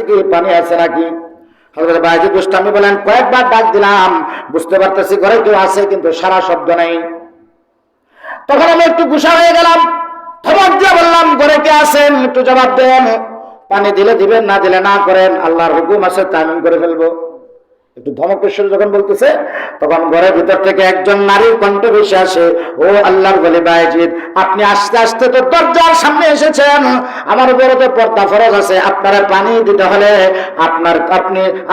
কি পানি আছে নাকি? হযরত বায়েজিদ বুস্তামি বলেন, কয়েকবার ডাক দিলাম, বুঝতে পারতেছি ঘরে কেউ আছে, কিন্তু সারা শব্দ নেই। তখন আমি একটু গুসা হয়ে গেলাম, ধমক দিয়ে বললাম, ঘরে কে আছেন একটু জবাব দেন। পানি দিলে দিবেন, না দিলে না করেন, আল্লাহর হুকুম আছে তামিম করে ফেলবো। একটু ধমকের সুরে যখন বলতেছে, তখন ঘরের ভিতর থেকে একজন নারীর কণ্ঠ ভেসে আসে, ও আল্লাহর ওলি বায়েজিদ, আপনি আস্তে আস্তে তো দরজার সামনে এসেছেন, আমার উপরে তো পর্দা ফরজ আছে, আপনারা পানি দিতে হলে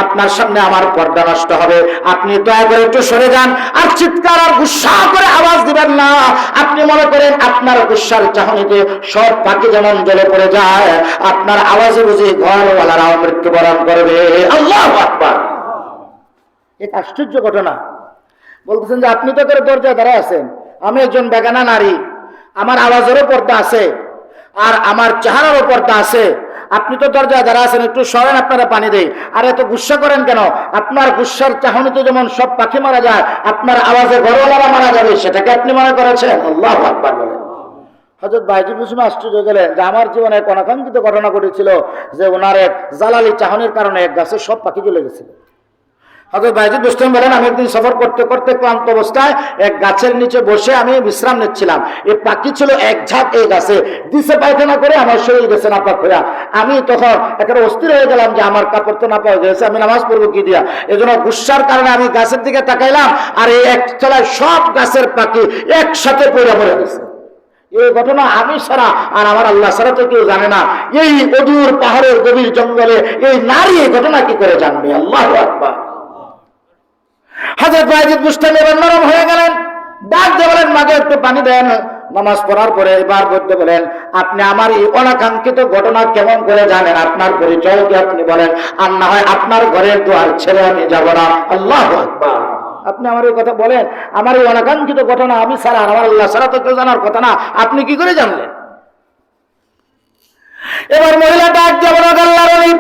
আপনার সামনে আমার পর্দা নষ্ট হবে, আপনি দয়া করে একটু সরে যান, আর চিৎকার আর গুসা করে আওয়াজ দিবেন না। আপনি মনে করেন আপনার গুসার চাহনিতে সব পাখি যেমন জ্বলে পড়ে যায়, আপনার আওয়াজে বুঝি ঘরওয়ালারাও মৃত্যুবরণ করবে। আল্লাহু আকবার। এক আশ্চর্য ঘটনা। বলতেছেন যে আপনি তো করে দরজায় দাঁড়ায় আছেন, আমি একজন বেগানা নারী, আমার আওয়াজেরও পর্দা আছে আর আমার চেহারারও পর্দা আছে, আপনি তো দরজায় দাঁড়ায় আছেন, একটু সরেন, আপনারা পানি দেই। আর এত গুসা করেন কেন? আপনার গুসার চাহনিতে যেমন সব পাখি মারা যায়, আপনার আওয়াজে ঘরওয়ালারা মারা যাবে, সেটাকে আপনি মনে করেছেন? আল্লাহু আকবার বলেন। হযরত বায়েজিদ বুস্তামি আশ্চর্য হয়ে গেলেন যে আমার জীবনে এক অনাকাঙ্ক্ষিত ঘটনা ঘটেছিল, যে ওনার এক জালালি চাহনির কারণে এক গাছের সব পাখি চলে গেছিল। হযরত বায়েজিদ বুস্তামি বলেন, আমি একদিন সফর করতে করতে ক্লান্ত অবস্থায় এক গাছের নিচে বসে আমি বিশ্রাম নিচ্ছিলাম। এই পাখি ছিল এক ঝাঁক এই গাছে, দিশে পায়খানা করে আমার শরীর গেছে নাপাক হইয়া। আমি তখন একেবারে অস্থির হয়ে গেলাম যে আমার কাপড় তো নাপাক হয়ে গেছে, আমি নামাজ পড়বো কি দিয়া। এজন্য গুসার কারণে আমি গাছের দিকে তাকাইলাম, আর এই এক তলায় সব গাছের পাখি একসাথে পড়ে পড়ে গেছে। এই ঘটনা আমি ছাড়া আর আমার আল্লাহ ছাড়া তো কেউ জানে না। এই অদূর পাহাড়ের গভীর জঙ্গলে এই নারী এই ঘটনা কি করে জানবে? আল্লাহু আকবার। হযরত বায়েজিদ বুস্তামি এবার নরম হয়ে গেলেন, ডাক দিয়ে বলেন, মাকে একটু পানি দেন। নামাজ পড়ার পরে এবার বলতে বলেন, আপনি আমার এই অনাকাঙ্ক্ষিত ঘটনা কেমন করে জানেন? আপনার পরিচয় কি আপনি বলেন, আর না হয় আপনার ঘরের দুয়ার ছেড়ে আমি যাব না। আল্লাহু আকবার। আপনি আমার এই কথা বলেন, আমার এই অনাকাঙ্ক্ষিত ঘটনা আমি ছাড়া আমার আল্লাহ ছাড়া তো কেউ জানার কথা না, আপনি কি করে জানলেন? এবার মহিলা ডাক দিয়ে বলেন, আল্লাহর ওলি,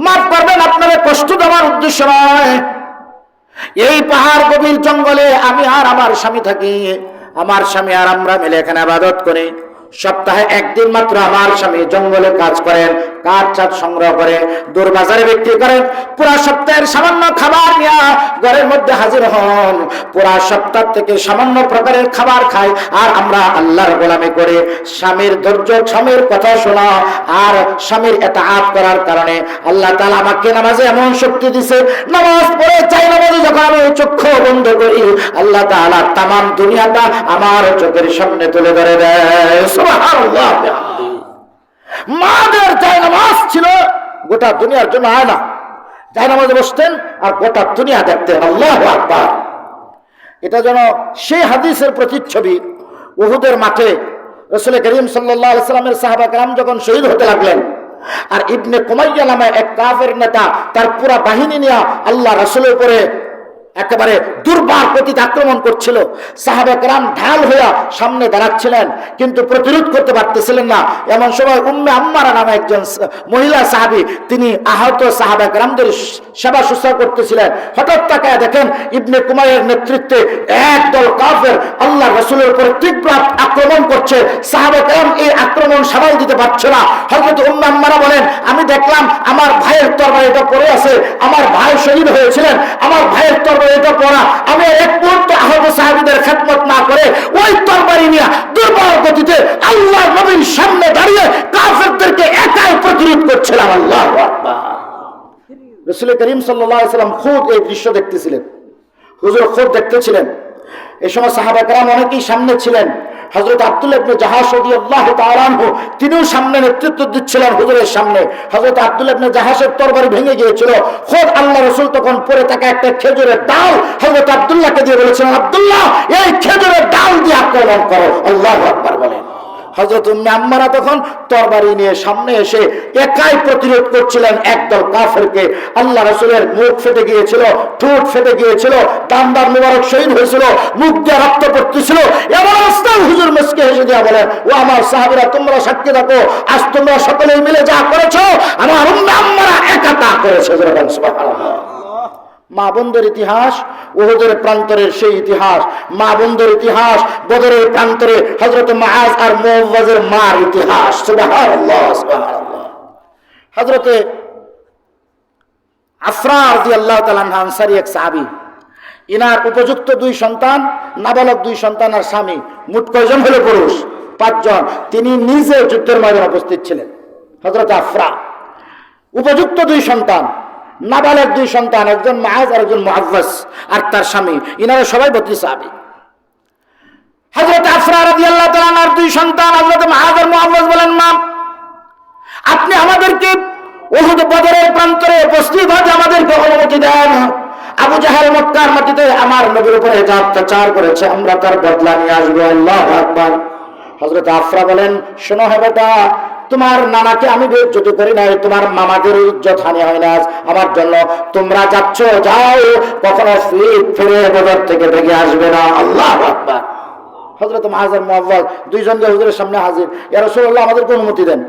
মাফ করবেন, আপনার কষ্ট দেওয়ার উদ্দেশ্য নয়। এই পাহাড় গভীর জঙ্গলে আমি আর আমার স্বামী থাকি, আমার স্বামী আর আমরা মিলে এখানে ইবাদত করি। সপ্তাহে একদিন মাত্র আমার স্বামী জঙ্গলে কাজ করেন, কাঠ চাঠ সংগ্রহ করে দূর বাজারে বিক্রি করেন। পুরা সপ্তাহের সামান্য খাবার নিয়ে ঘরের মধ্যে হাজির হন, পুরা সপ্তাহ থেকে সামান্য প্রকারের খাবার খাই, আর আমরা আল্লাহর গোলামি করি। স্বামীর ধৈর্য, স্বামীর কথা শোনা আর স্বামীর ইতাআত করার কারণে আল্লাহ তাআলা আমাকে নামাজে এমন শক্তি দিয়েছে, নামাজ পড়ে চাই নামাজে যখন আমি চক্ষু বন্ধ করি, আল্লাহ তাআলা তামাম দুনিয়াটা আমার চোখের সামনে তুলে ধরে দেয়। সুবহানাল্লাহ। মাদের চাই নামাজ ছিল গোটা দুনিয়ার জন্য আয়না, চাই নামাজে বসতেন আর গোটা দুনিয়া দেখতেন। আল্লাহু আকবার। এটা যেন সেই হাদিসের প্রতিচ্ছবি। উহুদের মাঠে রাসূল করিম সাল্লাল্লাহু আলাইহি ওয়াসাল্লামের সাহাবা کرام যখন শহীদ হতে লাগলেন, আর ইবনে কুমাইয়া নামে এক কাফের নেতা তার পুরা বাহিনী নিয়ে আল্লাহ রাসূলের উপরে একেবারে দুর্বার প্রতিতে আক্রমণ করছিল, সাহাবা کرام ঢাল হইয়া সামনে দাঁড়াচ্ছিলেন, কিন্তু প্রতিরোধ করতে পারতেছিলেন না। এমন সময় উম্মে আম্মারা নামে একজন মহিলা সাহাবী, তিনি আহত সাহাবা کرامদের সেবা শুশ্রূষা করতেছিলেন। হঠাৎ তাকায় দেখেন ইবনে কুমাইয়ার নেতৃত্বে একদল কাফের আল্লাহ রাসূলের উপর তীব্র আক্রমণ করছে। সাহাবা کرام এই আক্রমণ সামাল দিতে পারছে না। হযরত উম্মে আম্মারা বলেন, আমি দেখলাম আমার ভাইয়ের তরবারিটা পড়ে আছে, আমার ভাই শহীদ হয়েছিলেন, আমার ভাইয়ের তরবারিটা পড়া, আমি এক মুহূর্ত আহত সাহাবীদের খেদমত না করে ওই তরবারি নিয়ে দুর্বল গতিতে আল্লাহর নবীর সামনে দাঁড়িয়ে কাফেরদেরকে একাই প্রতিরোধ করছিলাম। আল্লাহু আকবার। রাসূল করিম সাল্লাল্লাহু আলাইহি ওয়াসাল্লাম খুদ এই দৃশ্য দেখতেছিলেন, হুজুর খুদ দেখতেছিলেন। এই সময় সাহাবা کرام অনেকেই সামনে ছিলেন। হযরত আব্দুল্লাহ ইবনে জাহাশ রাদিয়াল্লাহু তাআলা আনহু তিনিও সামনে নেতৃত্ব দিচ্ছিলেন হুজুরের সামনে। হযরত আব্দুল্লাহ ইবনে জাহাশের তরবারি ভেঙে গিয়েছিল। খোদ আল্লাহ রাসূল তখন পরে তাকে একটা খেজুরের ডাল হযরত আব্দুল্লাহকে দিয়ে বলেছিলেন, আব্দুল্লাহ এই খেজুরের ডাল দিয়ে আক্রমণ করো। আল্লাহু আকবার বলেন। হযরত উম্মে আম্মারা তখন তরবারি নিয়ে সামনে এসে একাই প্রতিরোধ করছিলেন একদল কাফেরকে। আল্লাহ রাসূলের মুখ ফেটে গিয়েছিল, ঠোঁট ফেটে গিয়েছিল, দান্দার মুবারক শহীদ হয়েছিল, মুখ দিয়ে রক্ত পড়তেছিল। এমন অবস্থায় হুজুর মুস্কে হেসে দিয়া বলেন, ও আমার সাহাবীরা, তোমরা সাক্ষী থাকো, আজ তোমরা সকলে মিলে যা করেছো আমার উম্মে আম্মারা একা তা করেছে। সুবহানাল্লাহ। মা বোনদের ইতিহাস, উহুদের প্রান্তরের সেই ইতিহাস, মা বোনদের ইতিহাস, বদরের প্রান্তরে হযরত মুআজ আর মুআওয়াজের মার ইতিহাস। সুবহানাল্লাহ, সুবহানাল্লাহ। হযরতে আফরা রাদিয়াল্লাহু তাআলা আনহা আনসারী এক সাহাবী, ইনার উপযুক্ত 2 সন্তান, নাবালক 2 সন্তান আর স্বামী, মোট কয়জন হলো পুরুষ? 5 জন। তিনি নিজে যুদ্ধের ময়দানে উপস্থিত ছিলেন। হযরত আফরা উপযুক্ত 2 সন্তান, নাবালক 2 সন্তান, একজন মুআজ আর একজন মুআওয়াজ আর তার স্বামী, ইনারা সবাই বদরি সাহাবী। হযরত আফরা রাদিয়াল্লাহু তাআলা আনহার 2 সন্তান হযরত মুআজ আর মুআওয়াজ বলেন, মা আপনি আমাদেরকে উহুদ বদরের প্রান্তরে উপস্থিত হতে আমাদেরকে অনুমতি দেন। আবু জাহেল মক্কার মাটিতে আমার নবীর উপরে যা অত্যাচার করেছে আমরা তার বদলা নিয়ে আসবো। আল্লাহু আকবার। হযরত আফরা বলেন, শোনো হে বেটা, তোমার নানাকে আমি বেইজ্জত করি নাই, তোমার মামাদের ইজ্জত হানি হয় না আমার জন্য। তোমরা যাচ্ছ, যাও, কখনো ফিরে বদর থেকে ভেগে আসবে না। আল্লাহু আকবার। হযরত মুআজ আর মুআওয়াজ 2 জন হুজুরের সামনে হাজির। ইয়া রাসূলুল্লাহ, আমাদেরকে অনুমতি দেন।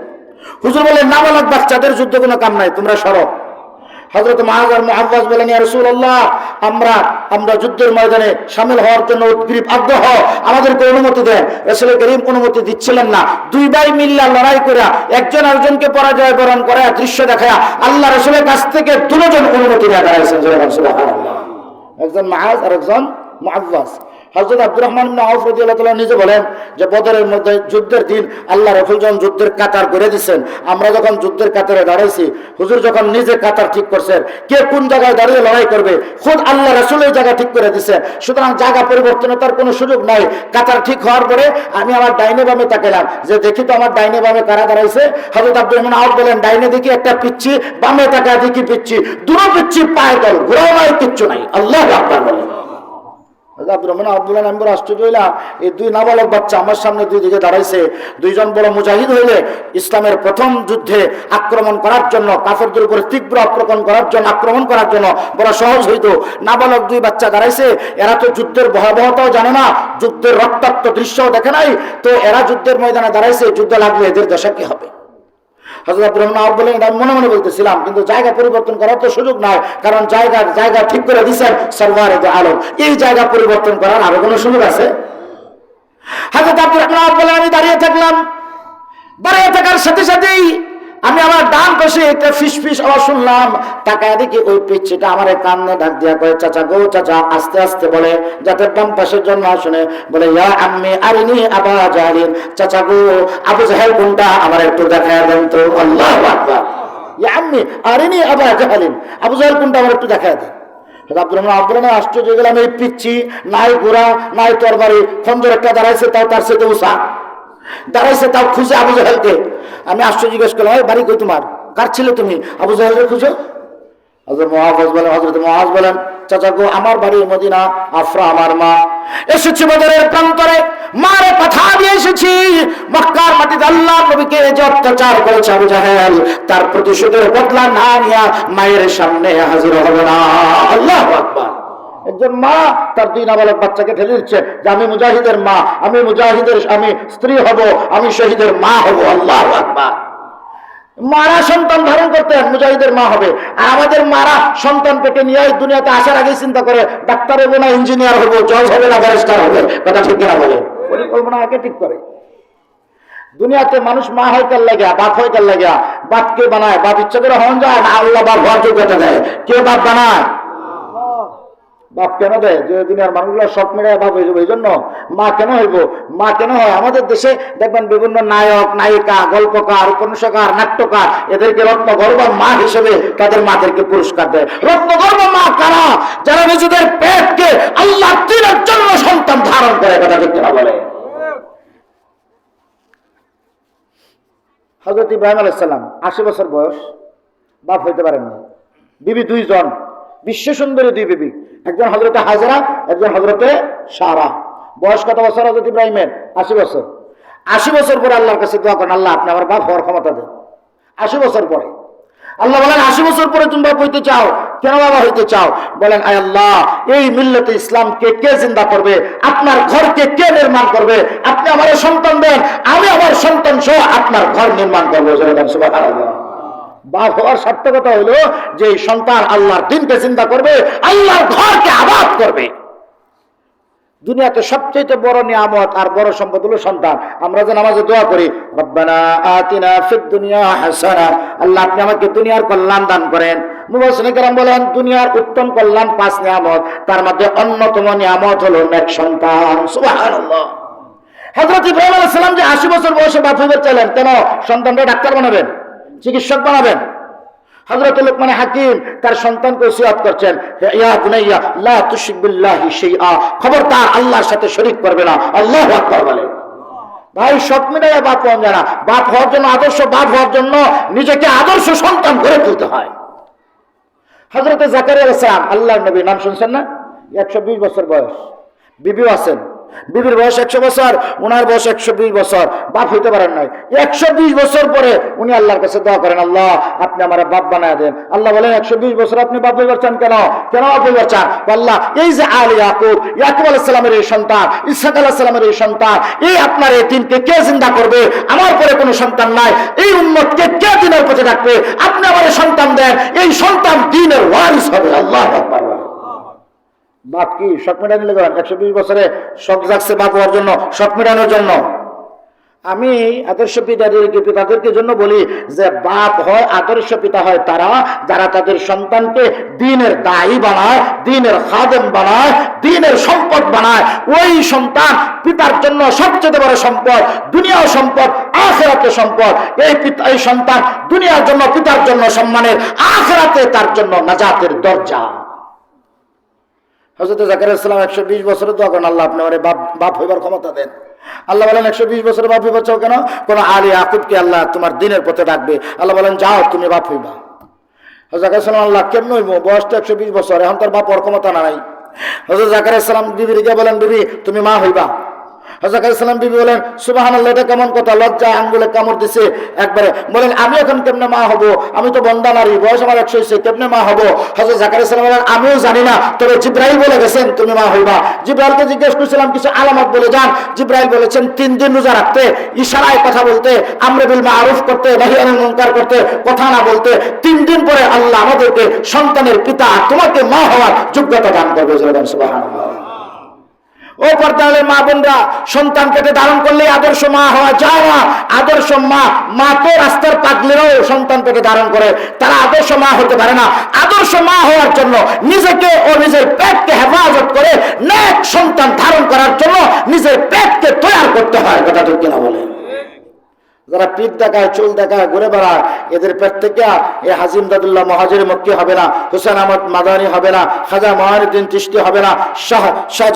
হুজুর বলেন, নাবালক বাচ্চাদের যুদ্ধে কোনো কাম নাই, তোমরা সরো। হযরত মুআজ আর মুআওয়াজ বলেন, ইয়া রাসূলুল্লাহ, আমরা যুদ্ধের ময়দানে শামিল হওয়ার জন্য উদ্গ্রীব আগ্রহ, আমাদেরকে অনুমতি দেন। রাসূল করিম অনুমতি দিচ্ছিলেন না। 2 ভাই মিল্লা লড়াই করে একজন আরেকজনকে পরাজয় বরণ করে দৃশ্য দেখায়া আল্লাহ রাসূলের কাছ থেকে 2 জন অনুমতি নিয়ে দাঁড়াইছেন। সুবহানাল্লাহ। একজন মুআজ আর একজন মুআওয়াজ। হযরত আব্দুর রহমান ইবনে আউফ রাদিয়াল্লাহু তাআলা নিজে বলেন যে বদরের মধ্যে যুদ্ধের দিন আল্লাহ রাসূল যখন যুদ্ধের কাতার করে দিয়েছেন, আমরা যখন যুদ্ধের কাতারে দাঁড়াইছি, হুজুর যখন নিজে কাতার ঠিক করছেন, কে কোন জায়গায় দাঁড়িয়ে লড়াই করবে খুদ আল্লাহ রাসূল এই জায়গা ঠিক করে দিয়েছেন। সুতরাং জায়গা পরিবর্তনের তার কোনো সুযোগ নাই। কাতার ঠিক হওয়ার পরে আমি আমার ডাইনে বামে তাকালাম যে দেখি তো আমার ডাইনে বামে কারা দাঁড়াইছে। হযরত আব্দুর রহমান আউফ বলেন, ডাইনে দেখি একটা পিচ্ছি, বামে তাকায় দেখি পিচ্ছি, দুটো পিচ্ছি পায়ে দল, ঘোড়াও নাই, কিচ্ছু নাই। আল্লাহু আকবার বলেন। আব্দুর রহমান আব্দুল্লাহ নাম্বার আশ্চর্য হইলা, এই 2 নাবালক বাচ্চা আমার সামনে 2 দিকে দাঁড়াইছে। 2 জন বড় মুজাহিদ হইলে ইসলামের প্রথম যুদ্ধে আক্রমণ করার জন্য, কাফেরদের উপরে তীব্র আক্রমণ করার জন্য বড় সহজ হইতো। নাবালক 2 বাচ্চা দাঁড়াইছে, এরা তো যুদ্ধের ভয়াবহতাও জানে না, যুদ্ধের রক্তাক্ত দৃশ্যও দেখে নাই, তো এরা যুদ্ধের ময়দানে দাঁড়াইছে, যুদ্ধ লাগলে এদের দশা কি হবে? হযরত আব্দুর রহমান আউফ বলেন, আমি মনে মনে বলতেছিলাম, কিন্তু জায়গা পরিবর্তন করার তো সুযোগ নাই, কারণ জায়গা ঠিক করে দিয়েছেন সরওয়ারে আলম। এই জায়গা পরিবর্তন করার আরো কোনো সুযোগ আছে? হযরত আব্দুর রহমান আউফ বলেন, আমি দাঁড়িয়ে থাকলাম। দাঁড়িয়ে থাকার সাথে সাথেই আমি আমার ডান পাশে একটা ফিসফিস আওয়াজ শুনলাম। তাকায় দেখি ওই পিচ্ছিটা আমার কানে ডাক দিয়া কয়, চাচা গো চাচা, আস্তে আস্তে বলে, যাতে ডান পাশের জন্য শুনে, বলে, ইয়া আম্মি আরিনি আবা জাহলিন, চাচা গো আবু জাহেল কোনটা আমার একটু দেখায় দেন তো। আল্লাহু আকবার। ইয়া আম্মি আরিনি আবা জাহলিন, আবু জাহেল কোনটা আমার একটু দেখায় দেন। আব্দুর রহমান আব্দুল আশ্চর্য হয়ে গেলাম, এই পিচ্ছি, নাই ঘোড়া নাই তরবারি, খঞ্জর একটা দাঁড়াইছে, তাও তার সাথে উষা দাঁড়াইছে, তাও খুঁজে আবু জাহেলকে। আমি আশ্চর্য জিজ্ঞেস করলাম, বাড়ি কই তোমার, কার ছিলে তুমি? আবু জাহেলকে খুঁজো। হযরত মুআজ বলেন, চাচা গো আমার বাড়ি মদিনা, আফরা আমার মা। এসেছি বদরের প্রান্তরে, মারে কথা দিয়ে এসেছি। মক্কার মাটিতে আল্লাহর নবীকে যে অত্যাচার করেছে আবু জাহেল, তার প্রতিশোধের বদলা না নিয়ে মায়ের সামনে হাজির হবে না। আল্লাহু আকবার। একজন মা তার 2 নাবালক বাচ্চাকে ঠেলে দিচ্ছে যে আমি মুজাহিদের মা, আমি মুজাহিদের আমি স্ত্রী হব, আমি শহীদের মা হব। আল্লাহু আকবার। মারা সন্তান ধারণ করতেন, মুজাহিদের মা হবে। আর আমাদের মারা সন্তান পেটে নিয়ে দুনিয়াতে আসার আগে চিন্তা করে ডাক্তার হবো না ইঞ্জিনিয়ার হবো, জজ হবে না ব্যারিস্টার হবে। কথা ঠিক কিনা বলে? পরিকল্পনা আগে ঠিক করে। দুনিয়াতে মানুষ মা হয় কার লাগিয়া, বাপ হয় কার লাগিয়া। বাপ কে বানায়? বাপ ইচ্ছা করে হন যায় না, আল্লাহ বাপ হওয়ার যোগ্যতা দেয়। কে বাপ বানায়? বাপ কেন দেয়? যে দুনিয়ার মানুষগুলো শখ মেরে বাপ হয়ে যাবে। এই জন্য মা কেন হইব? মা কেন হয়? আমাদের দেশে দেখবেন বিভিন্ন নায়ক নায়িকা, গল্পকার, উপন্যাসকার, নাট্যকার, এদেরকে রত্নগর্ভ মা হিসেবে তাদের মাদেরকে পুরস্কার দেয়। রত্নগর্ভ মা কারা? যারা নিজেদের পেটকে আল্লাহ দ্বীনের জন্য সন্তান ধারণ করে। কথা ঠিক কিনা বলে? হযরত ইব্রাহিম আলাইহিস সালাম 80 বছর বয়স, বাপ হইতে পারেন না। বিবি 2 জন, বিশ্ব সুন্দরী 2 বিবি, একজন হযরতে হাজরা, একজন হযরতে সারা। বয়স কত বছর হযরত ইব্রাহিমের? 80 বছর। 80 বছর পরে আল্লাহর কাছে দোয়া করেন, আল্লাহ আপনি আমার বাপ হওয়ার ক্ষমতা দেন। 80 বছর পরে আল্লাহ বলেন, 80 বছর পরে তুমি বাপ হইতে চাও? কেন বাবা হইতে চাও? বলেন, আয় আল্লাহ, এই মিল্লাতে ইসলামকে কে জিন্দা করবে? আপনার ঘরকে কে নির্মাণ করবে? আপনি আমার সন্তান দেন, আমি আমার সন্তান সহ আপনার ঘর নির্মাণ করবো। সুবহানাল্লাহ। বাপ হওয়ার সার্থকতা হলো যে সন্তান আল্লাহর দ্বীনকে চিন্তা করবে, আল্লাহর ঘরকে আবাদ করবে। দুনিয়াতে সবচেয়ে বড় নিয়ামত আর বড় সম্পদ হলো সন্তান। আমরা যে নামাজে দোয়া করি, রব্বানা আতিনা ফিদ দুনিয়া হাসানা, আল্লাহ আপনি আমাকে দুনিয়ার কল্যাণ দান করেন, মুফাসসিরিন কেরাম বলেন দুনিয়ার উত্তম কল্যাণ 5 নিয়ামত, তার মধ্যে অন্যতম নিয়ামত হলো নেক সন্তান। সুবহানাল্লাহ। হযরত ইব্রাহিম আলাইহিস সালাম যে 80 বছর বয়সে বাপ হইতে চাইলেন, কেন? সন্তানটা ডাক্তার বানাবেন, চিকিৎসক বানাবেন। হযরত লুকমান হাকিম তার সন্তানকে ওসিয়ত করছেন, ইয়া বুনাইয়া লা তুশরিক বিল্লাহি শাইআ, খবরদার আল্লাহর সাথে শরীক করবে না। আল্লাহু আকবার বলে। ভাই সব মিলাইয়া বাপ হওয়া যায় না। বাপ হওয়ার জন্য, আদর্শ বাপ হওয়ার জন্য নিজেকে আদর্শ সন্তান গড়ে তুলতে হয়। হযরত জাকারিয়া আলাইহিস সালাম আল্লাহর নবী, নাম শুনছেন না? 120 বছর বয়স, বিবিও আছেন, বিবির বয়স 100 বছর, ওনার বয়স 120 বছর, বাপ হইতে পারেন নাই। 120 বছর পরে উনি আল্লাহর কাছে দোয়া করেন, আল্লাহ আপনি আমার বাপ বানায় দেন। আল্লাহ বলেন 120 বছর আপনি বাপ হইবার চান কেন? কেন বাপ হইবার চান? আল্লাহ এই যে আল ইয়াকুব, ইয়াকুব আলাইহিস সালামের এই সন্তান, ইসহাক আলাইহিস সালামের এই সন্তান, এই আপনার এই তিনকে কে জিন্দা করবে? আমার পরে কোনো সন্তান নাই, এই উম্মতকে কে দিনের পথে রাখবে? আপনি আমার সন্তান দেন, এই সন্তান দ্বীনের ওয়ারিস হবে। আল্লাহু আকবার। বাপ কি শখ মেটানি লেগেন? 120 বছরে শখ জাগছে বাপ হওয়ার জন্য, শখ মেটানোর জন্য। আমি আদর্শ পিতাদেরকে জন্য বলি যে বাপ হয়, আদর্শ পিতা হয় তারা যারা তাদের সন্তানকে দ্বীনের দায়ী বানায়, দ্বীনের খাদেম বানায়, দ্বীনের সম্পদ বানায়। ওই সন্তান পিতার জন্য সবচেয়ে বড় সম্পদ, দুনিয়াও সম্পদ, আখিরাতে সম্পদ। এই সন্তান দুনিয়ার জন্য, পিতার জন্য সম্মানের, আখিরাতে তার জন্য নাজাতের দরজা। হযরত জাকারিয়া আলাইহিস সালাম 120 বছরে দোয়া করেন, আল্লাহ আপনি আমারে বাপ হইবার ক্ষমতা দেন। আল্লাহ বলেন 120 বছরে বাপ হইবার চাও কেন? কোন আলী ইয়াকুবকে আল্লাহ তোমার দ্বীনের পথে ডাকবে। আল্লাহ বলেন যাও তুমি বাপ হইবা। হযরত জাকারিয়া আলাইহিস সালাম, আল্লাহ কেমন হইব? বয়সটা 120 বছর, এখন তার বাপ হওয়ার ক্ষমতা নাই। হযরত জাকারিয়া আলাইহিস সালাম বিবিকে বলেন, বিবি তুমি মা হইবা। হযরত জাকারিয়া আলাইহিস সালাম বিবি বলেন, সুবহানাল্লাহ, এটা কেমন কথা? লজ্জায় আঙ্গুলে কামড় দিছে একবারে। বলেন আমি এখন কেমনে মা হব? আমি তো বন্দা নারী, বয়স আমার 100 হইছে, কেমনে মা হব? হযরত জাকারিয়া আলাইহিস সালাম বলেন আমিও জানি না, তবে জিবরাইল বলে গেছেন তুমি মা হইবা। জিবরাইলকে জিজ্ঞেস করেছিলাম কিছু আলামত বলে যান। জিবরাইল বলেছেন 3 দিন রোজা রাখতে, ইশারায় কথা বলতে, আমরে বিল মারুফ করতে, নাহি আনিল মুনকার করতে, কথা না বলতে। 3 দিন পরে আল্লাহ আমাদেরকে সন্তানের পিতা, তোমাকে মা হওয়ার যোগ্যতা দান করবে। সুবহানাল্লাহ। ও পর্দার মা বোনরা, সন্তান পেটে ধারণ করলে আদর্শ মা হওয়া যায় না। আদর্শ মা তো রাস্তার পাগলেরাও সন্তান পেটে ধারণ করে, তারা আদর্শ মা হতে পারে না। আদর্শ মা হওয়ার জন্য নিজেকে ও নিজের পেটকে হেফাজত করে নেক সন্তান ধারণ করার জন্য নিজের পেটকে তৈরি করতে হয়। কথা ঠিক কিনা বলে? যারা পিঠ দেখায়, চুল দেখায়, ঘুরে বেড়ায়, এদের পেট থেকে এই হাজি ইমদাদুল্লাহ মুহাজির মক্কি হবে না, হুসেন আহমদ মাদানী হবে না, খাজা মঈনুদ্দিন চিশতি হবে না, শাহ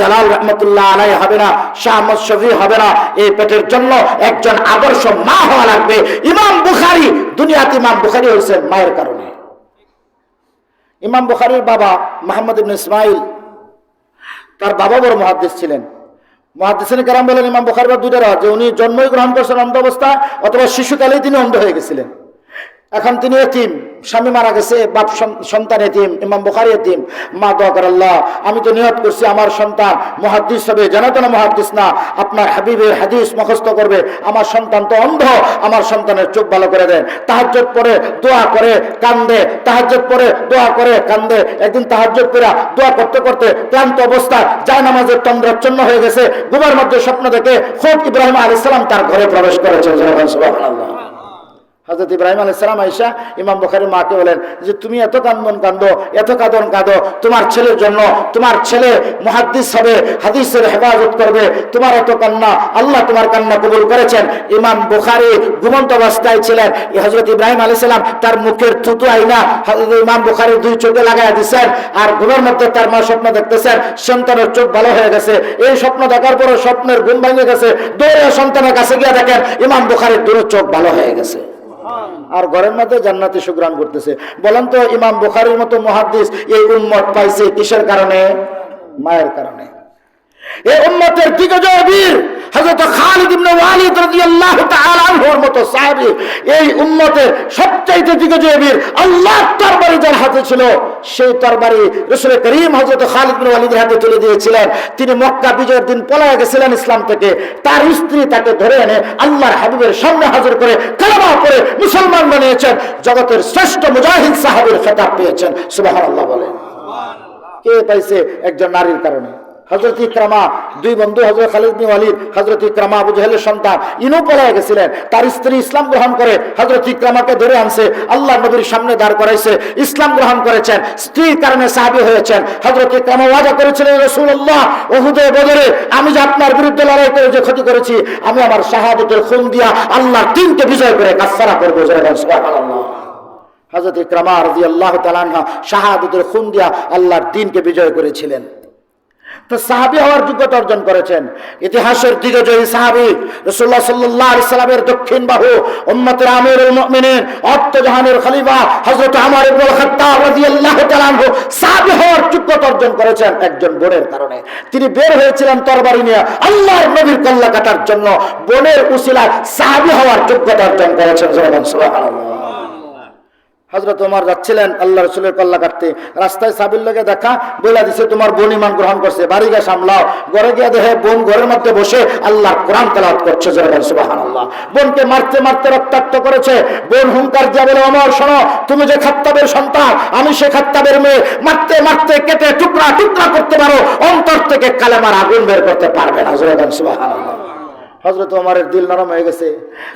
জালাল রহমতুল্লাহ আলাইহি হবে না, শাহ আহমদ শফি হবে না। এই পেটের জন্য একজন আদর্শ মা হওয়া লাগবে। ইমাম বুখারী, দুনিয়াতে ইমাম বুখারী হয়েছেন মায়ের কারণে। ইমাম বুখারীর বাবা মুহাম্মদ ইবনে ইসমাইল, তার বাবা বড় মুহাদ্দিস ছিলেন। মুহাদ্দিসিন কেরাম বলেন ইমাম বুখারীর দুইটা রাত, যে উনি জন্মই গ্রহণ করেছেন অন্ধ অবস্থায়, অথবা শিশুকালেই তিনি অন্ধ হয়ে গেছিলেন। এখন তিনি এতিম, স্বামী মারা গেছে, বাপ সন্তান এতিম, ইমাম বুখারী এতিম। মা দোয়া করে, আল্লাহ আমি তো নিয়ত করছি আমার সন্তান মুহাদ্দিস হবে, যেন তেন মুহাদ্দিস না, আপনার হাবিবের হাদিস মুখস্থ করবে। আমার সন্তান তো অন্ধ, আমার সন্তানের চোখ ভালো করে দেন। তাহাজ্জুদ পড়ে দোয়া করে কান্দে, তাহাজ্জুদ পড়ে দোয়া করে কান্দে। একদিন তাহাজ্জুদ পড়ে দোয়া করতে করতে ক্লান্ত অবস্থায় জায়নামাজের তন্দ্রাচ্ছন্ন হয়ে গেছে। ঘুমের মধ্যে স্বপ্ন দেখে খুব ইব্রাহিম আলাইহিস সালাম তার ঘরে প্রবেশ করেছে। সুবহানাল্লাহ। হযরত ইব্রাহিম আলাইহিস সালাম আয়েশা ইমাম বুখারীর মাকে বলেন যে তুমি এত কাঁদো, এত কাঁদো তোমার ছেলের জন্য, তোমার ছেলে মুহাদ্দিস হবে, হাদিসের হেফাজত করবে, তোমার এত কান্না, আল্লাহ তোমার কান্না কবুল করেছেন। ইমাম বুখারী ঘুমন্ত অবস্থায় ছিলেন। হযরত ইব্রাহিম আলাইহিস সালাম তার মুখের থুতু আইনা ইমাম বুখারীর 2 চোখে লাগাইয়া দিয়েছেন। আর ঘুমের মধ্যে তার মা স্বপ্ন দেখতেছেন সন্তানের চোখ ভালো হয়ে গেছে। এই স্বপ্ন দেখার পরে স্বপ্নের ঘুম ভেঙে গেছে, দৌড়ে সন্তানের কাছে গিয়ে দেখেন ইমাম বুখারীর 2 চোখ ভালো হয়ে গেছে, আর ঘরের মধ্যে জান্নাতি সুগ্রাণ করতেছে। বলেন তো ইমাম বুখারীর মতো মুহাদ্দিস এই উম্মত পাইছে কিসের কারণে? মায়ের কারণে। এই উম্মতের দিগ্গজ বীর হযরত খালিদ ইবনে ওয়ালিদ রাদিয়াল্লাহু তাআলা আনহুর মতো সাহাবী, এই উম্মতের সবচাইতে দিগ্গজ বীর, আল্লাহর তরবারি যার হাতে ছিল, সেই তরবারি রাসূল করিম হযরত খালিদ ইবনে ওয়ালিদের হাতে তুলে দিয়েছিলেন। তিনি মক্কা বিজয়ের দিন পলায়ে গেছিলেন ইসলাম থেকে। তার স্ত্রী তাকে ধরে এনে আল্লাহর হাবিবের সামনে হাজির করে কালেমা পড়ে মুসলমান বানিয়েছেন। জগতের শ্রেষ্ঠ মুজাহিদ সাহাবীর খেতাব পেয়েছেন। সুবহানাল্লাহ বলেন। কে পাইছে? একজন নারীর কারণে। হযরত ইকরামা দুই বন্ধু, হযরত খালিদ বিন ওয়ালিদ, হযরত ইকরামা আবু জাহেলের সন্তান, ইনও পলায়ে গেছিলেন। তার স্ত্রী ইসলাম গ্রহণ করে হযরত ইকরামাকে ধরে আনছে, আল্লাহ নবীর সামনে দাঁড় করাইছে, ইসলাম গ্রহণ করেছেন, স্ত্রীর কারণে সাহাবী হয়েছেন। হযরত ইকরামা ওয়াদা করেছিলেন, রাসূলুল্লাহ উহুদে বদরে আমি যে আপনার বিরুদ্ধে লড়াই করে যে ক্ষতি করেছি, আমি আমার শাহাদাতের খুন দিয়া আল্লাহর দ্বীনকে বিজয় করে কাফারা করব। সুবহানাল্লাহ। হযরত ইকরামা রাদিয়াল্লাহু তাআলা আনহা শাহাদাতের খুন দিয়া আল্লাহর দ্বীনকে বিজয় করেছিলেন। তো সাহাবী হওয়ার যোগ্যতা অর্জন করেছেন। ইতিহাসের দিগ্গজয়ী সাহাবী, রাসূলুল্লাহ সাল্লাল্লাহু আলাইহি সাল্লামের দক্ষিণ বাহু, উম্মতের আমিরুল মুমিনিন, অত্তজাহানের খলিফা হযরত ওমর ইবনে খাত্তাব রাদিয়াল্লাহু তাআলা আনহু সাহাবী হওয়ার যোগ্যতা অর্জন করেছেন একজন বোনের কারণে। তিনি বের হয়েছিলেন তরবারি নিয়ে আল্লাহর নবীর কল্লা কাটার জন্য, বোনের উসিলায় সাহাবী হওয়ার যোগ্যতা অর্জন করেছেন। সুবহানাল্লাহ। হযরত ওমর যাচ্ছিলেন আল্লাহ রাসূলের কল্লা কাটতে, রাস্তায় সাহাবীর লগে দেখা, বইলা দিছে তোমার বোন ঈমান গ্রহণ করছে, বাড়ি গিয়ে সামলাও। ঘরে গিয়ে দেখে বোন ঘরের মধ্যে বসে আল্লাহর কোরআন তেলাওয়াত করছে। সুবহানাল্লাহ। বোনকে মারতে মারতে রক্তাক্ত করেছে। বোন হুঙ্কার দিয়ে বলে, ওমর শোনো, তুমি যে খাত্তাবের সন্তান, আমি সে খাত্তাবের মেয়ে, মারতে মারতে কেটে টুকরা টুকরা করতে পারো, অন্তর থেকে কালেমার আগুন বের করতে পারবে না। সুবহানাল্লাহ। হযরত ওমরের দিল নরম হয়ে গেছে,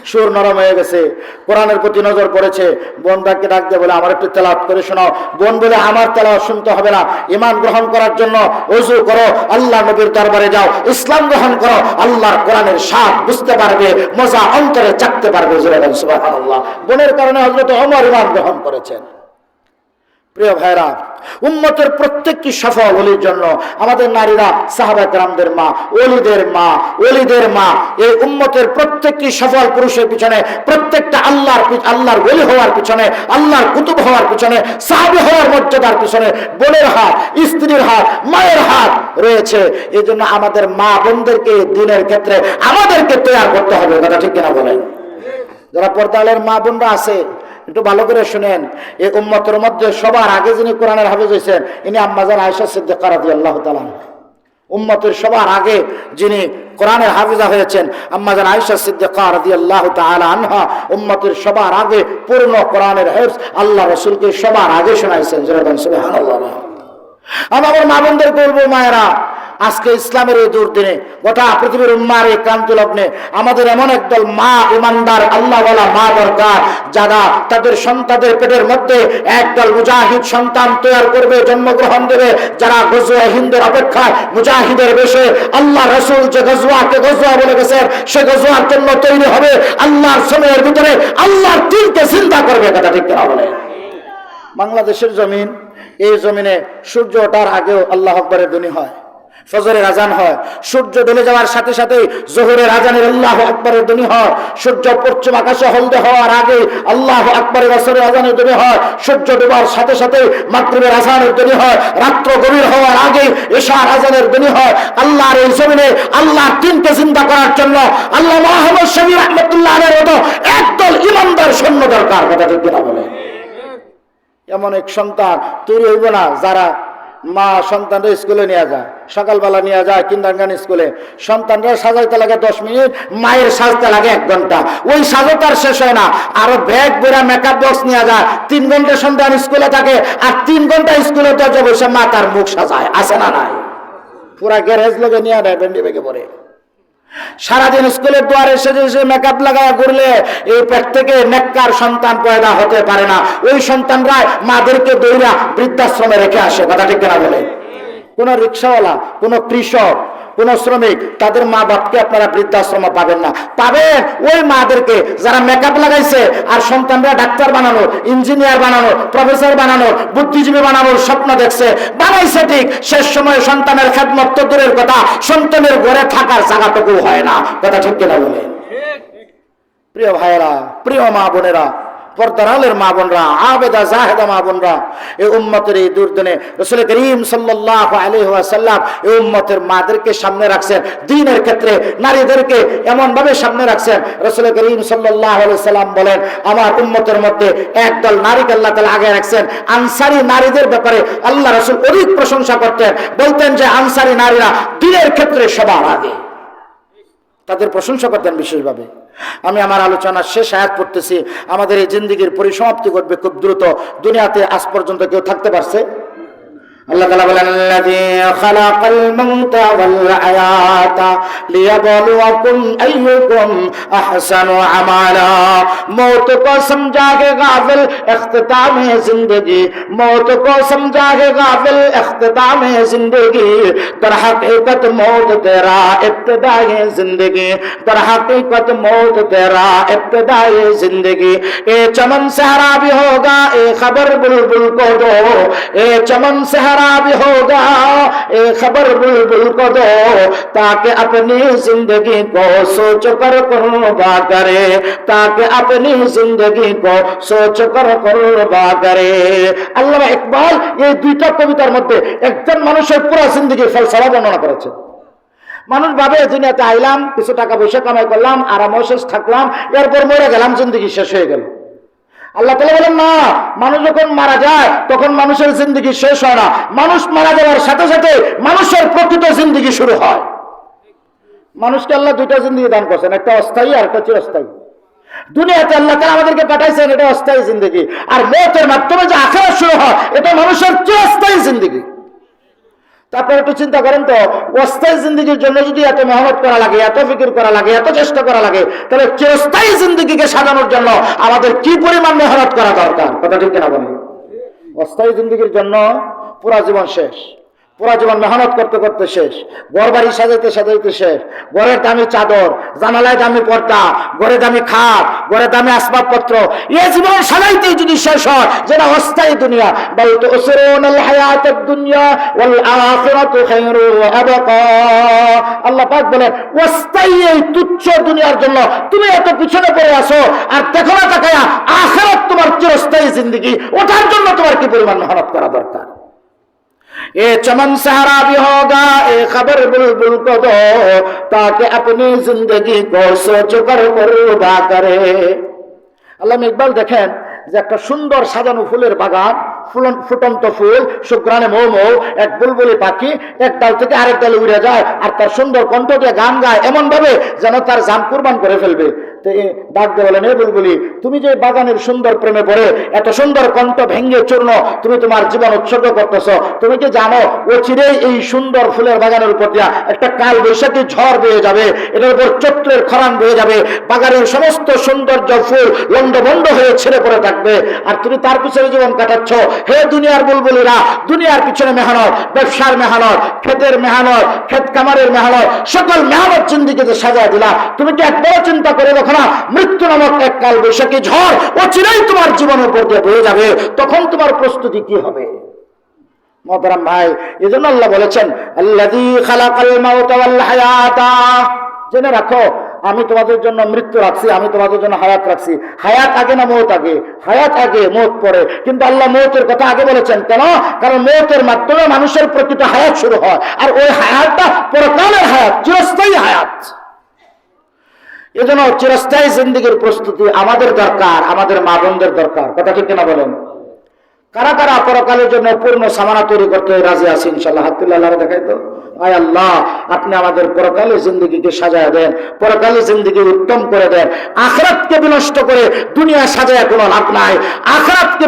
সুর নরম হয়ে গেছে, কোরআনের প্রতি নজর পড়েছে। বোন ডাককে ডাক দিয়ে বলে, আমার একটু তেলাওয়াত করে শোনাও। বোন বলে, আমার তেলাওয়াত শুনতে হবে না, ঈমান গ্রহণ করার জন্য ওযু করো, আল্লাহ নবীর দরবারে যাও, ইসলাম গ্রহণ করো, আল্লাহর কোরআনের স্বাদ বুঝতে পারবে, মজা অন্তরে চাকতে পারবে। সুবহানাল্লাহ। বোনের কারণে হযরত ওমর ঈমান গ্রহণ করেছেন। প্রিয় ভাইরা, উম্মতের প্রত্যেকটি সফল ওলির জন্য আমাদের নারীরা সাহাবায়ে কেরামদের মা, ওলিদের মা, ওলিদের মা, এই উম্মতের প্রত্যেকটি সফল পুরুষের পিছনে, প্রত্যেকটা আল্লাহর ওলি হওয়ার পিছনে, আল্লাহর কুতুব হওয়ার পিছনে, সাহাবী হওয়ার মর্যাদার পিছনে বোনের হাত, স্ত্রীর হাত, মায়ের হাত রয়েছে। এই জন্য আমাদের মা বোনদেরকে দিনের ক্ষেত্রে আমাদেরকে তৈরি করতে হবে। কথা ঠিক কিনা বলেন? যারা পর্দালের মা বোনরা আছে, একটু ভালো করে শুনেন, এই উম্মতের মধ্যে সবার আগে যিনি কোরআনের হাফেজ হয়েছেন, ইনি আম্মাজান আয়েশা সিদ্দিকা রাদিয়াল্লাহু তাআলা। উম্মতের সবার আগে যিনি কোরআনের হাফেজা হয়েছেন আম্মাজান আয়েশা সিদ্দিকা রাদিয়াল্লাহু তাআলা আনহা, উম্মতের সবার আগে পূর্ণ কোরআনের হিফজ আল্লাহ রাসূলকে সবার আগে শোনাইছেন। সুবহানাল্লাহ। আমার মা বোনদের বলবো, মায়েরা, আজকে ইসলামের এই দুর্দিনে গোটা পৃথিবীর উম্মার এই ক্রান্তি লগ্নে আমাদের এমন একদল মা ইমানদার আল্লাহওয়ালা মা দরকার, যারা তাদের সন্তানদের পেটের মধ্যে একদল মুজাহিদ সন্তান তৈরি করবে, জন্মগ্রহণ দেবে, যারা গজওয়া হিন্দের অপেক্ষায় মুজাহিদের বেশে আল্লাহ রাসূল যে গজওয়াকে গজওয়া বলে গেছেন, সে গজওয়ার জন্য তৈরি হবে, আল্লাহর সময়ের ভিতরে আল্লাহর দ্বীনকে জিন্দা করবে। কথা ঠিক কিনা বলে? বাংলাদেশের জমিন, এই জমিনে সূর্য ওঠার আগেও আল্লাহ আকবরের ধ্বনি হয়, ফজরের আজান হয়, সূর্য ঢলে যাওয়ার সাথে সাথে জোহরের আজানের আল্লাহু আকবরের ধ্বনি হয়, সূর্য পশ্চিম আকাশে হলদে হওয়ার আগে আল্লাহু আকবরের আসরের আজানের ধ্বনি হয়, সূর্য ডোবার সাথে সাথে মাগরিবের আজানের ধ্বনি হয়, রাত্র গভীর হওয়ার আগে ইশার আজানের ধ্বনি হয়। আল্লাহর এই জমিনে আল্লাহর দ্বীনকে জিন্দা করার জন্য আল্লাহ মুহাম্মদ শফি রাহমাতুল্লাহ আলাইহির মতো একদল ঈমানদার সৈন্য দরকার। কথা ঠিক কিনা বলে? এমন এক সন্তান তৈরি হইব না যারা মা সন্তানরা স্কুলে নিয়ে যায়, সকালবেলা নিয়ে যায় কিন্ডারগার্টেন স্কুলে, সন্তানরা সাজাইতে লাগে 10 মিনিট, মায়ের সাজতে লাগে 1 ঘন্টা। ওই সাজও তার শেষ হয় না, আরো ব্যাগ বেড়া মেকআপ বক্স নিয়ে যায়, 3 ঘন্টা সন্তান স্কুলে থাকে, আর 3 ঘন্টা স্কুলে দরজা বসে মা তার মুখ সাজায়। আছে না নাই? পুরা গ্যারেজ লোকে নিয়ে নেয়, বেন্ডি বেগে পড়ে। সারাদিন স্কুলের দুয়ারে এসে মেকআপ লাগায় ঘুরলে এই পেট থেকে নেককার সন্তান পয়দা হতে পারে না। ওই সন্তানরা মাদেরকে দৌড়া বৃদ্ধাশ্রমে রেখে আসে। কথা ঠিক কিনা বলে? কোন রিক্সাওয়ালা, কোন কৃষক, কোন শ্রমিক, তাদের মা বাপকে আপনারা বৃদ্ধাশ্রমে পাবেন না। পাবেন ওই মাদেরকে যারা মেকআপ লাগাইছে আর সন্তানরা ডাক্তার বানানোর, ইঞ্জিনিয়ার বানানোর, প্রফেসর বানানোর, বুদ্ধিজীবী বানানোর স্বপ্ন দেখছে, বানাইছে ঠিক, শেষ সময় সন্তানের খেদমত তো দূরের কথা, সন্তানের ঘরে থাকার জায়গাটুকু হয় না। কথা ঠিক কিনা বলে? প্রিয় ভাইয়েরা, প্রিয় মা বোনেরা, পর্দারালের মা বোনরা, আবেদা জাহেদা মা বোনরা, এই উম্মতের এই দুর্দিনে রাসূল করিম সাল্লাল্লাহু আলাইহি ওয়াসাল্লাম এই উম্মতের মাদেরকে সামনে রাখছেন, দ্বীনের ক্ষেত্রে নারীদেরকে এমন ভাবে সামনে রাখছেন। রাসূল করিম সাল্লাল্লাহু আলাইহি ওয়াসাল্লাম বলেন, আমার উম্মতের মধ্যে একদল নারীকে আল্লাহ তাআলা আগে রাখছেন। আনসারী নারীদের ব্যাপারে আল্লাহ রাসূল অধিক প্রশংসা করতেন, বলতেন যে আনসারী নারীরা দ্বীনের ক্ষেত্রে সবার আগে, তাদের প্রশংসা করতেন বিশেষভাবে। আমি আমার আলোচনার শেষ আয়াত পড়তেছি। আমাদের এই জিন্দেগির পরিসমাপ্তি ঘটবে খুব দ্রুত। দুনিয়াতে আজ পর্যন্ত কেউ থাকতে পারছে? আল্লাহ তাআলা বলেন আল্লাযী খালাকাল মাউতা ওয়াল হায়াতা লিয়াবলুয়াকুম আইয়ুকুম আহসানু আমালা। मौत को समझा के गाफिल इख्तिताम जिंदगी, मौत को समझा के गाफिल इख्तिताम जिंदगी, दर हकीकत मौत तेरा इब्तिदाए जिंदगी, दर हकीकत मौत तेरा इब्तिदाए जिंदगी। ए चमन सहरा भी होगा ए खबर बुलबुल को दो, ए चमन सहरा भी होगा ए खबर बुलबुल को दो, ताकि अपनी जिंदगी को सोच कर कुर्बा करे, ताकि अपनी जिंदगी को सोच कर कुर्बा करे। আল্লামা ইকবাল এই দুইটা কবিতার মধ্যে একজন মানুষের পুরো জিন্দেগির ফলসফা বর্ণনা করেছেন। মানুষ ভাবে দুনিয়াতে আইলাম, কিছু টাকা পয়সা কামাই করলাম, আরামে শেষ থাকলাম, এরপর মরে গেলাম, জিন্দেগি শেষ হয়ে গেল। আল্লাহ তাআলা বলেন না, মানুষ যখন মারা যায় তখন মানুষের জিন্দেগি শেষ হয় না, মানুষ মারা যাওয়ার সাথে সাথে মানুষের প্রকৃত জিন্দেগি শুরু হয়। মানুষকে আল্লাহ দুইটা জিন্দেগি দান করছেন, একটা অস্থায়ী আর একটা চিরস্থায়ী। দুনিয়াতে আল্লাহ তাআলা আমাদেরকে পাঠাইছেন, এটা অস্থায়ী জিন্দেগি, আর মওতের মাধ্যমে যে আখিরাত শুরু হয় এটা মানুষের চিরস্থায়ী জিন্দেগি। তারপর একটু চিন্তা করেন তো, অস্থায়ী জিন্দেগির জন্য যদি এত মেহনত করা লাগে, এত ফিকির করা লাগে, এত চেষ্টা করা লাগে, তাহলে চিরস্থায়ী জিন্দেগিকে সাজানোর জন্য আমাদের কি পরিমাণ মেহনত করা দরকার? কথা ঠিক কিনা বলেন? অস্থায়ী জিন্দেগির জন্য পুরা জীবন শেষ, পুরা জীবন মেহনত করতে করতে শেষ, ঘর বাড়ি সাজাইতে সাজাইতে শেষ, ঘরের দামি চাদর, জানালায় দামি পর্দা, ঘরে দামি খাট, ঘরে দামি আসবাবপত্র, এই জীবন সাজাইতেই যদি শেষ হয়, যেটা অস্থায়ী দুনিয়া। বাল তুসিরুনাল হায়াতাদ দুনিয়া ওয়াল আখিরাতু খায়রু ওয়া আবকা। আল্লাহ পাক বলেন, অস্থায়ী এই তুচ্ছ দুনিয়ার জন্য তুমি এত পিছনে পড়ে আছো, আর দেখো না তাকায়া আখিরাত তোমার চিরস্থায়ী জিন্দেগি, ওটার জন্য তোমার কি পরিমাণ মেহনত করা দরকার। ए चमन सहरा भी होगा ए खबर बुलबुल को दो, ताकि अपनी जिंदगी को सोच कर कुर्बा करे। আল্লামা ইকবাল দেখেন যে একটা সুন্দর সাজানো ফুলের বাগান, ফুটন্ত ফুল, সুঘ্রাণে মৌ মৌ, এক বুলবুলি পাখি এক ডাল থেকে আরেক ডালে উড়ে যায়, আর তার সুন্দর কণ্ঠ দিয়ে গান গায় এমন ভাবে যেন তার জান কুরবান করে ফেলবে। ডাক দিয়ে বলেন, এ বুলবুলি, তুমি যে বাগানের সুন্দর প্রেমে পড়ে এত সুন্দর কণ্ঠ ভেঙ্গে চূর্ণ তুমি তোমার জীবন উৎসর্গ করতেছ, তুমি কি জানো অচিরেই এই সুন্দর ফুলের বাগানের উপর দিয়া একটা কাল বৈশাখী ঝড় বয়ে যাবে, এটার উপর চৈত্রের খরান বয়ে যাবে, বাগানের সমস্ত সৌন্দর্য ফুল লন্ডভন্ড হয়ে ছেড়ে পড়ে থাকবে, আর তুমি তার পিছনে জীবন কাটাচ্ছ। হে দুনিয়ার বুলবুলিরা, দুনিয়ার পিছনে মেহনত, ব্যবসার মেহনত, ক্ষেতের মেহনত, ক্ষেত কামারের মেহনত, সকল মেহনত জিন্দেগিতে সাজায় দিলা, তুমি কি একবারও চিন্তা করে দেখো না মৃত্যু নামক এক কাল বৈশাখী ঝড় অচিরেই তোমার জীবনের উপর দিয়ে বয়ে যাবে, তখন তোমার প্রস্তুতি কি হবে? মোহতারাম ভাই, এজন্য আল্লাহ বলেছেন আল্লাযী খালাকাল মাউতা ওয়াল হায়াতা, জেনে রাখো আমি তোমাদের জন্য মৃত্যু রাখছি, আমি তোমাদের জন্য হায়াত রাখছি। হায়াত আগে না মৌত আগে? হায়াত আগে, মৌত পরে। কিন্তু আল্লাহ মৌতের কথা আগে বলেছেন কেন? কারণ মৌতের মাধ্যমে মানুষের প্রকৃত হায়াত শুরু হয়, আর ওই হায়াতটা পরকালের হায়াত, চিরস্থায়ী হায়াত। এজন্য চিরস্থায়ী জিন্দেগির প্রস্তুতি আমাদের দরকার, আমাদের মা বোনদের দরকার। কথা ঠিক কিনা বলেন? কারা কারা পরকালের জন্য পূর্ণ সামানা তৈরি করতে রাজি আছে? ইনশাআল্লাহ হাত তুলে আল্লাহরে দেখাই তো। আয় আল্লাহ, আপনি আমাদের পরকালের জিন্দেগিকে সাজায় দেন, পরকালের জিন্দেগি উত্তম করে দেন। আখিরাতকে বিনষ্ট করে দুনিয়া সাজায় কোনো লাভ নাই। আখিরাতকে